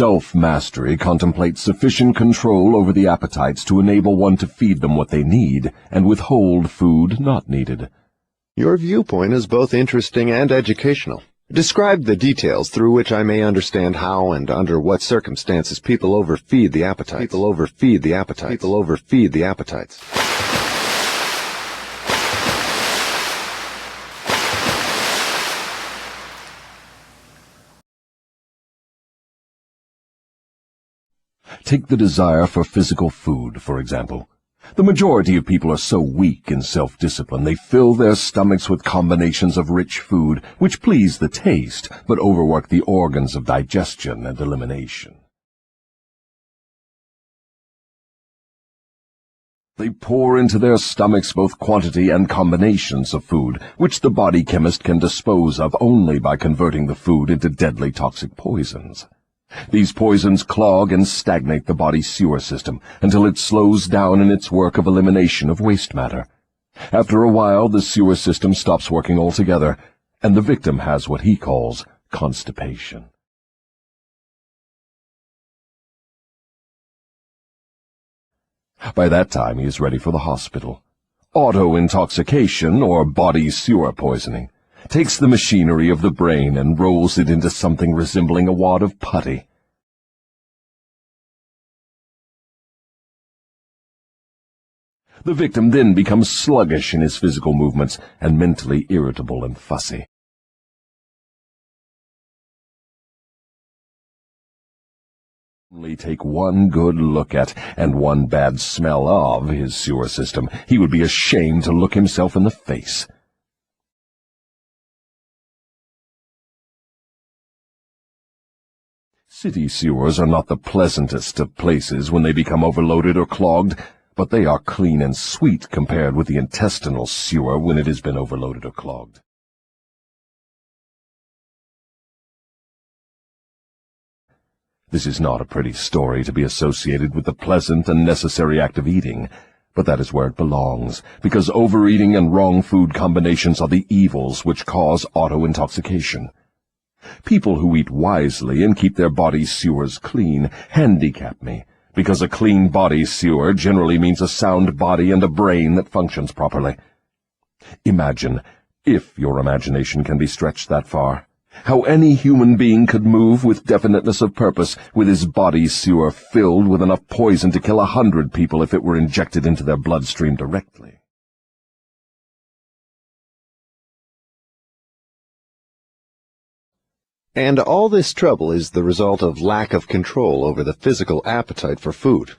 Self-mastery contemplates sufficient control over the appetites to enable one to feed them what they need and withhold food not needed. Your viewpoint is both interesting and educational. Describe the details through which I may understand how and under what circumstances people overfeed the appetites. People overfeed the appetites. People overfeed the appetites. Take the desire for physical food, for example. The majority of people are so weak in self-discipline they fill their stomachs with combinations of rich food which please the taste but overwork the organs of digestion and elimination. They pour into their stomachs both quantity and combinations of food, which the body chemist can dispose of only by converting the food into deadly toxic poisons. These poisons clog and stagnate the body's sewer system until it slows down in its work of elimination of waste matter. After a while, the sewer system stops working altogether, and the victim has what he calls constipation. By that time, he is ready for the hospital. Auto-intoxication, or body sewer poisoning, takes the machinery of the brain and rolls it into something resembling a wad of putty. The victim then becomes sluggish in his physical movements and mentally irritable and fussy. Only take one good look at and one bad smell of his sewer system, he would be ashamed to look himself in the face. City sewers are not the pleasantest of places when they become overloaded or clogged, but they are clean and sweet compared with the intestinal sewer when it has been overloaded or clogged. This is not a pretty story to be associated with the pleasant and necessary act of eating, but that is where it belongs, because overeating and wrong food combinations are the evils which cause auto-intoxication. People who eat wisely and keep their body sewers clean handicap me, because a clean body sewer generally means a sound body and a brain that functions properly. Imagine, if your imagination can be stretched that far, how any human being could move with definiteness of purpose with his body sewer filled with enough poison to kill 100 people if it were injected into their bloodstream directly. And all this trouble is the result of lack of control over the physical appetite for food.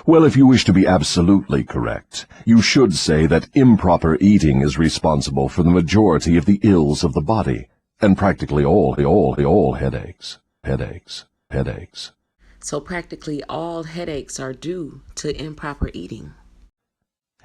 Well, if you wish to be absolutely correct, you should say that improper eating is responsible for the majority of the ills of the body, and practically all headaches. So practically all headaches are due to improper eating.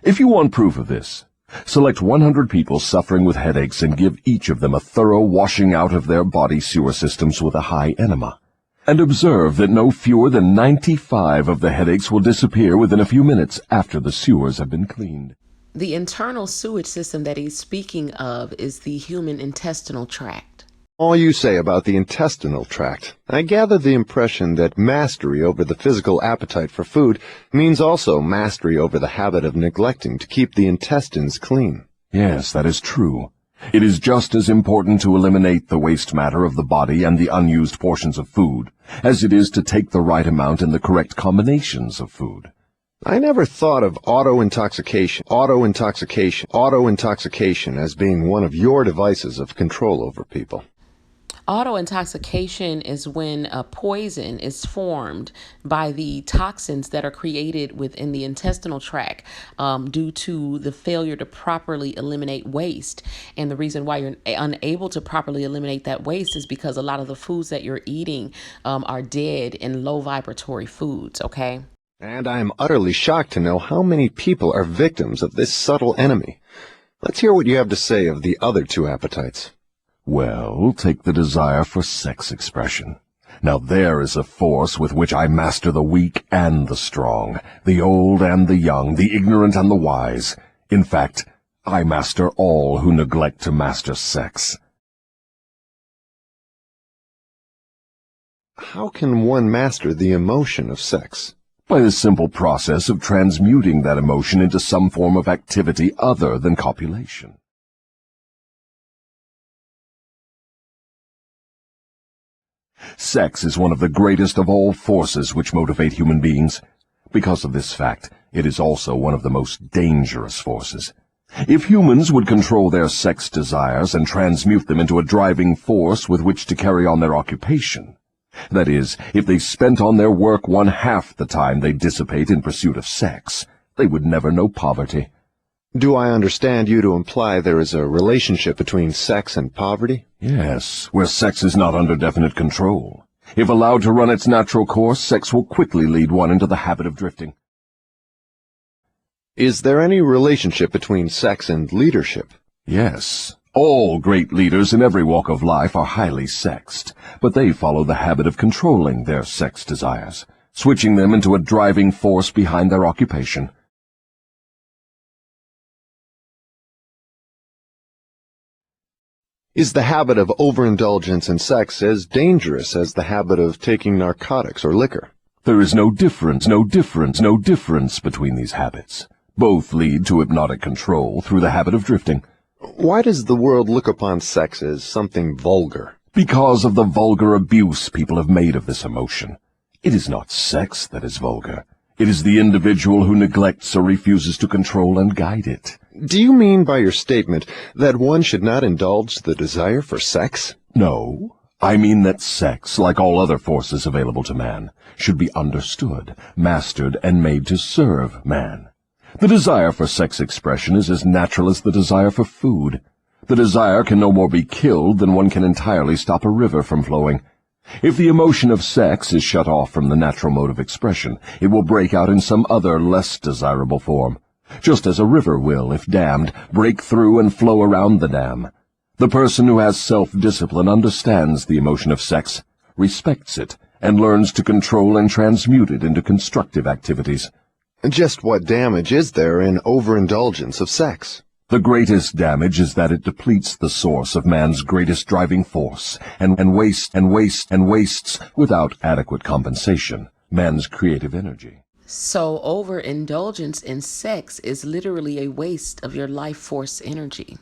If you want proof of this, select 100 people suffering with headaches and give each of them a thorough washing out of their body sewer systems with a high enema, and observe that no fewer than 95 of the headaches will disappear within a few minutes after the sewers have been cleaned. The internal sewage system that he's speaking of is the human intestinal tract. All you say about the intestinal tract, I gather the impression that mastery over the physical appetite for food means also mastery over the habit of neglecting to keep the intestines clean. Yes, that is true. It is just as important to eliminate the waste matter of the body and the unused portions of food as it is to take the right amount and the correct combinations of food. I never thought of auto-intoxication as being one of your devices of control over people. Auto-intoxication is when a poison is formed by the toxins that are created within the intestinal tract due to the failure to properly eliminate waste. And the reason why you're unable to properly eliminate that waste is because a lot of the foods that you're eating are dead and low vibratory foods, okay? And I am utterly shocked to know how many people are victims of this subtle enemy. Let's hear what you have to say of the other two appetites. Well, take the desire for sex expression. Now there is a force with which I master the weak and the strong, the old and the young, the ignorant and the wise. In fact, I master all who neglect to master sex. how can one master the emotion of sex? By the simple process of transmuting that emotion into some form of activity other than copulation. Sex is one of the greatest of all forces which motivate human beings. Because of this fact, it is also one of the most dangerous forces. If humans would control their sex desires and transmute them into a driving force with which to carry on their occupation, that is, if they spent on their work 1/2 the time they dissipate in pursuit of sex, they would never know poverty. Do I understand you to imply there is a relationship between sex and poverty? Yes, where sex is not under definite control. If allowed to run its natural course, sex will quickly lead one into the habit of drifting. Is there any relationship between sex and leadership? Yes. All great leaders in every walk of life are highly sexed, but they follow the habit of controlling their sex desires, switching them into a driving force behind their occupation. Is the habit of overindulgence in sex as dangerous as the habit of taking narcotics or liquor? There is no difference between these habits. Both lead to hypnotic control through the habit of drifting. Why does the world look upon sex as something vulgar? Because of the vulgar abuse people have made of this emotion. It is not sex that is vulgar. It is the individual who neglects or refuses to control and guide it. Do you mean by your statement that one should not indulge the desire for sex? No, I mean that sex, like all other forces available to man, should be understood, mastered, and made to serve man. The desire for sex expression is as natural as the desire for food. The desire can no more be killed than one can entirely stop a river from flowing. If the emotion of sex is shut off from the natural mode of expression, it will break out in some other, less desirable form, just as a river will, if dammed, break through and flow around the dam. The person who has self-discipline understands the emotion of sex, respects it, and learns to control and transmute it into constructive activities. Just what damage is there in overindulgence of sex? The greatest damage is that it depletes the source of man's greatest driving force, and wastes, without adequate compensation, man's creative energy. So overindulgence in sex is literally a waste of your life force energy.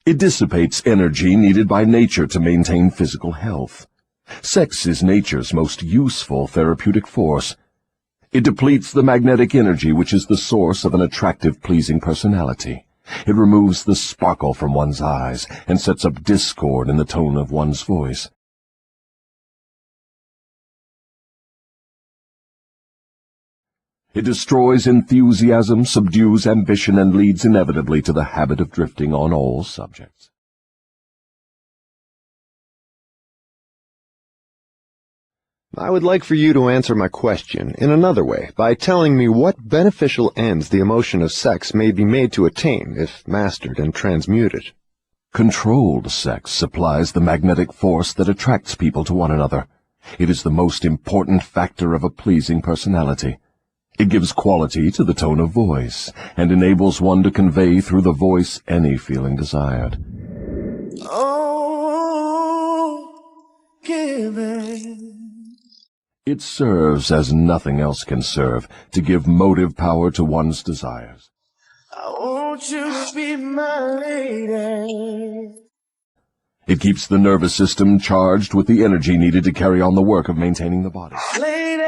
It dissipates energy needed by nature to maintain physical health. Sex is nature's most useful therapeutic force. It depletes the magnetic energy which is the source of an attractive, pleasing personality. It removes the sparkle from one's eyes and sets up discord in the tone of one's voice. It destroys enthusiasm, subdues ambition, and leads inevitably to the habit of drifting on all subjects. I would like for you to answer my question in another way by telling me what beneficial ends the emotion of sex may be made to attain if mastered and transmuted. Controlled sex supplies the magnetic force that attracts people to one another. It is the most important factor of a pleasing personality. It gives quality to the tone of voice, and enables one to convey through the voice any feeling desired. Oh, giving. It serves as nothing else can serve, to give motive power to one's desires. I want you to be my lady. It keeps the nervous system charged with the energy needed to carry on the work of maintaining the body. Lady,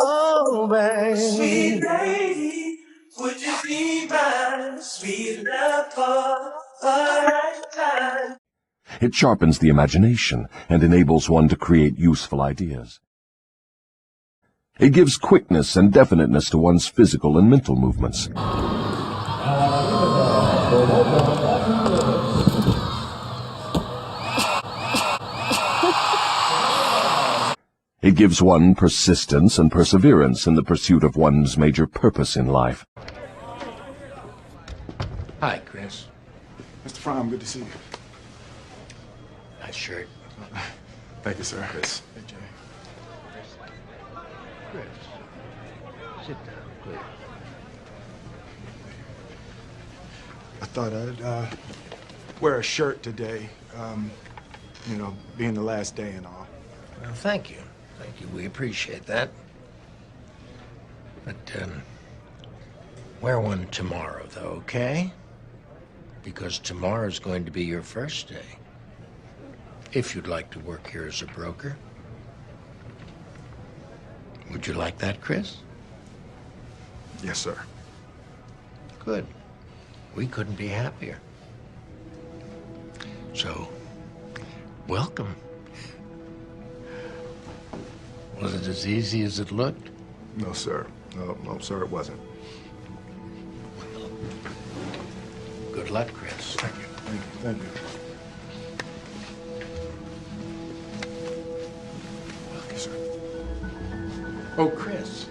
oh, baby. Sweet lady, would you be my sweet love for a lifetime? It sharpens the imagination and enables one to create useful ideas. It gives quickness and definiteness to one's physical and mental movements. It gives one persistence and perseverance in the pursuit of one's major purpose in life. Hi, Chris. Mr. Fromm, good to see you. Nice shirt. Thank you, sir. Chris. Hey, Jay. Chris, sit down, please. I thought I'd wear a shirt today. You know, being the last day and all. Well, thank you. Thank you. We appreciate that. But, wear one tomorrow, though, okay? Because tomorrow's going to be your first day. If you'd like to work here as a broker. Would you like that, Chris? Yes, sir. Good. We couldn't be happier. So, welcome. Was it as easy as it looked? No, sir. No, sir, it wasn't. Good luck, Chris. Thank you. Thank you. Thank you. Okay, sir. Oh, Chris.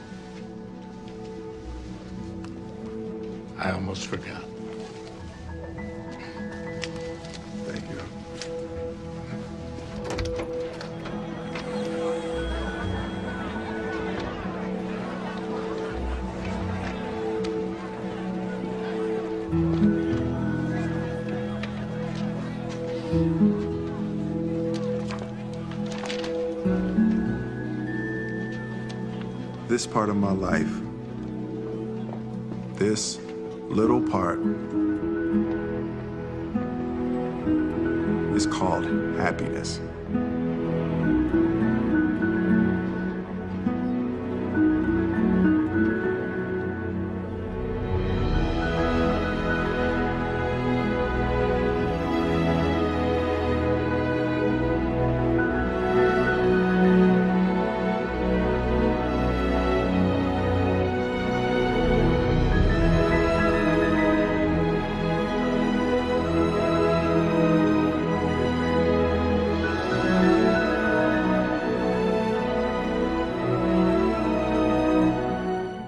I almost forgot. Thank you. This part of my life, this little part, is called happiness.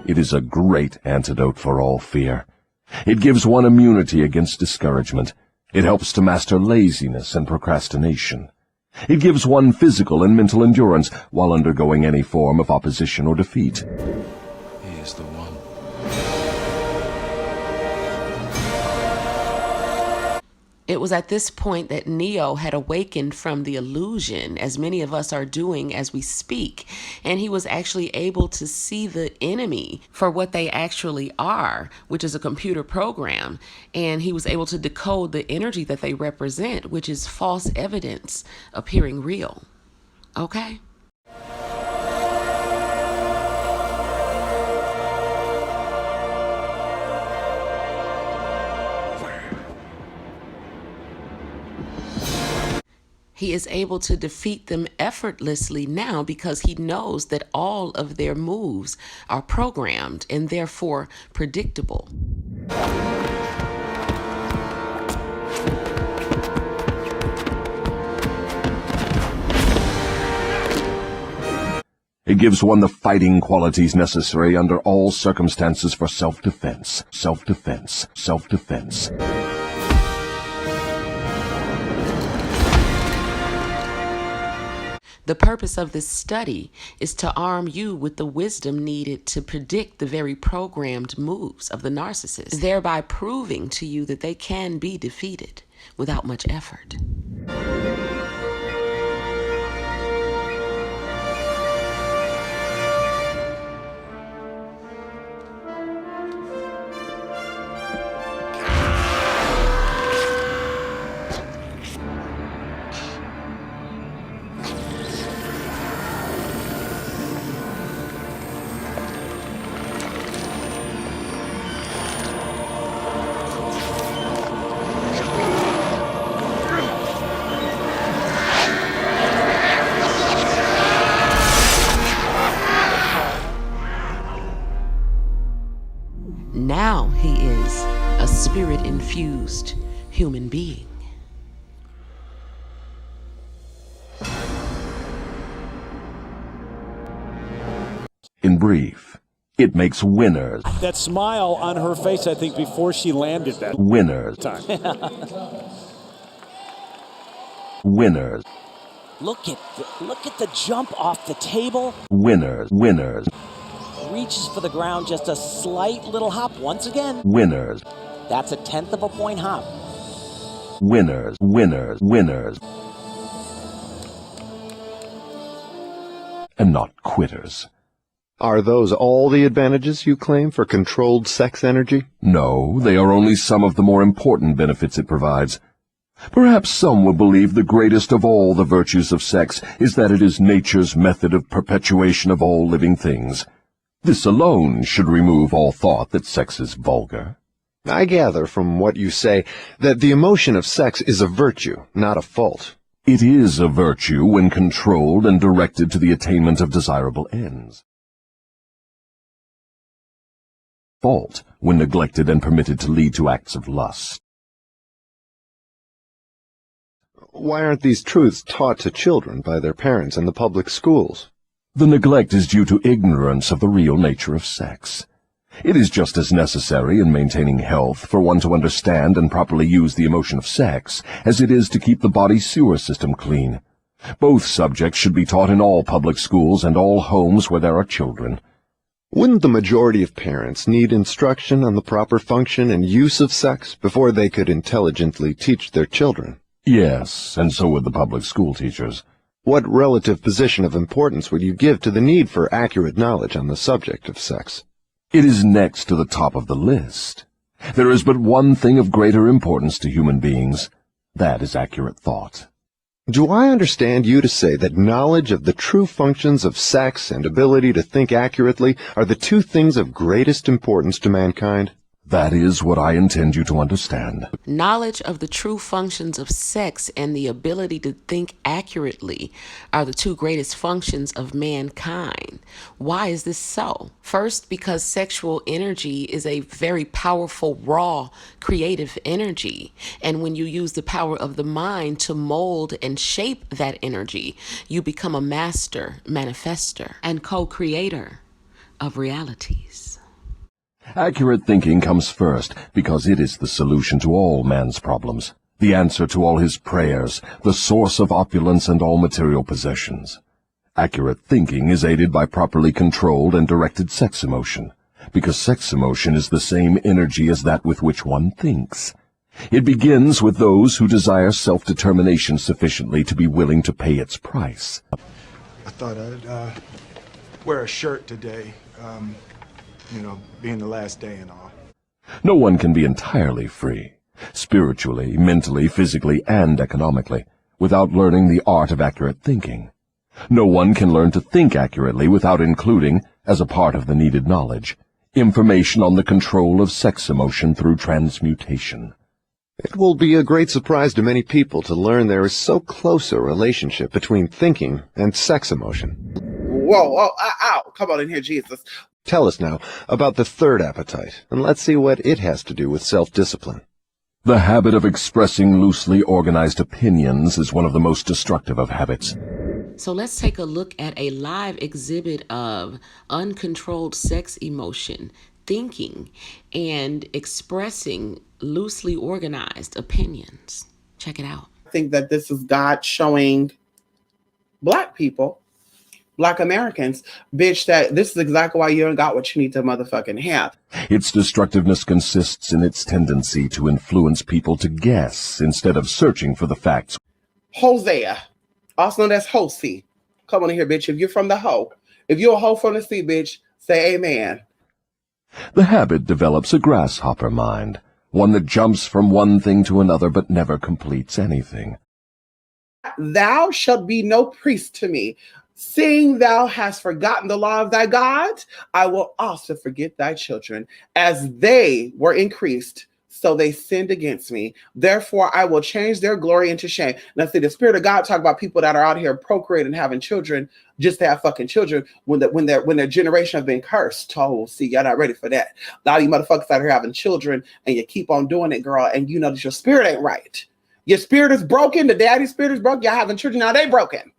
It is a great antidote for all fear. It gives one immunity against discouragement. It helps to master laziness and procrastination. It gives one physical and mental endurance while undergoing any form of opposition or defeat. He is the one. It was at this point that Neo had awakened from the illusion, as many of us are doing as we speak, and he was actually able to see the enemy for what they actually are, which is a computer program, and he was able to decode the energy that they represent, which is false evidence appearing real. Okay? He is able to defeat them effortlessly now because he knows that all of their moves are programmed and therefore predictable. It gives one the fighting qualities necessary under all circumstances for self-defense, self-defense, self-defense. The purpose of this study is to arm you with the wisdom needed to predict the very programmed moves of the narcissist, thereby proving to you that they can be defeated without much effort. Now he is a spirit-infused human being. In brief, it makes winners. That smile on her face, I think, before she landed that Winners. time. Winners. Look at the jump off the table. Winners. Winners. Reaches for the ground, just a slight little hop once again. Winners. That's a 1/10 of a point hop. Winners. Winners. Winners. and not quitters. Are those all the advantages you claim for controlled sex energy? No, they are only some of the more important benefits it provides. Perhaps some will believe the greatest of all the virtues of sex is that it is nature's method of perpetuation of all living things. This alone should remove all thought that sex is vulgar. I gather from what you say that the emotion of sex is a virtue, not a fault. It is a virtue when controlled and directed to the attainment of desirable ends. Fault when neglected and permitted to lead to acts of lust. Why aren't these truths taught to children by their parents in the public schools? The neglect is due to ignorance of the real nature of sex. It is just as necessary in maintaining health for one to understand and properly use the emotion of sex as it is to keep the body's sewer system clean. Both subjects should be taught in all public schools and all homes where there are children. Wouldn't the majority of parents need instruction on the proper function and use of sex before they could intelligently teach their children? Yes, and so would the public school teachers. What relative position of importance would you give to the need for accurate knowledge on the subject of sex? It is next to the top of the list. There is but one thing of greater importance to human beings. That is accurate thought. Do I understand you to say that knowledge of the true functions of sex and ability to think accurately are the two things of greatest importance to mankind? That is what I intend you to understand. Knowledge of the true functions of sex and the ability to think accurately are the two greatest functions of mankind. Why is this so? First, because sexual energy is a very powerful, raw, creative energy. And when you use the power of the mind to mold and shape that energy, you become a master, manifester, and co-creator of realities. Accurate thinking comes first because it is the solution to all man's problems, the answer to all his prayers, the source of opulence and all material possessions. Accurate thinking is aided by properly controlled and directed sex emotion, because sex emotion is the same energy as that with which one thinks. It begins with those who desire self-determination sufficiently to be willing to pay its price. I thought I'd wear a shirt today, being the last day and all. No one can be entirely free, spiritually, mentally, physically, and economically, without learning the art of accurate thinking. No one can learn to think accurately without including, as a part of the needed knowledge, information on the control of sex emotion through transmutation. It will be a great surprise to many people to learn there is so close a relationship between thinking and sex emotion. Whoa, ow, come on in here, Jesus. Tell us now about the third appetite, and let's see what it has to do with self-discipline. The habit of expressing loosely organized opinions is one of the most destructive of habits. So let's take a look at a live exhibit of uncontrolled sex emotion, thinking, and expressing loosely organized opinions. Check it out. I think that this is God showing Black people, Black Americans, bitch, that this is exactly why you ain't got what you need to motherfucking have. Its destructiveness consists in its tendency to influence people to guess instead of searching for the facts. Hosea, also known as Hosea. Come on in here, bitch. If you're from the hoe, if you're a hoe from the sea, bitch, say amen. The habit develops a grasshopper mind, one that jumps from one thing to another but never completes anything. Thou shalt be no priest to me. Seeing thou hast forgotten the law of thy God, I will also forget thy children. As they were increased, so they sinned against me. Therefore, I will change their glory into shame. Now, see, the Spirit of God talk about people that are out here procreating, having children, just to have fucking children when their generation have been cursed. Oh, see, y'all not ready for that. A lot of you motherfuckers out here having children, and you keep on doing it, girl, and you know that your spirit ain't right. Your spirit is broken. The daddy's spirit is broken. Y'all having children, now they broken.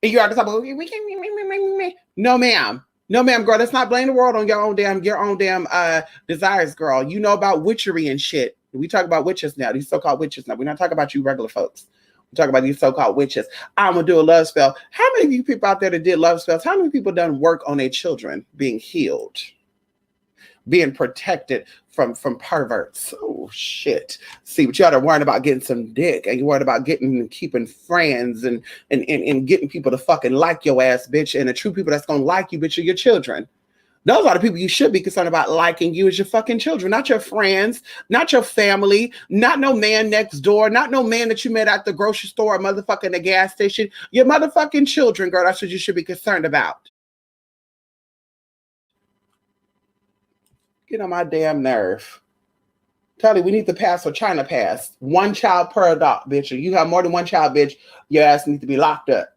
And you are talking about, we can't, no, ma'am. No, ma'am, girl. Let's not blame the world on your own damn desires, girl. You know about witchery and shit. We talk about witches now, these so-called witches now. We're not talking about you regular folks. We're talking about these so-called witches. I'm going to do a love spell. How many of you people out there that did love spells, how many people done work on their children being healed? being protected from perverts. Oh shit. See, but you ought to worry about getting some dick, and you worried about keeping friends and getting people to fucking like your ass, bitch. And the true people that's gonna like you, bitch, are your children. Those are the people you should be concerned about liking you as your fucking children, not your friends, not your family, not no man next door, not no man that you met at the grocery store or motherfucking the gas station. Your motherfucking children, girl, that's what you should be concerned about. Get on my damn nerve. Tony, we need to pass what China passed. 1 child per adult, bitch. If you have more than 1 child, bitch, your ass needs to be locked up.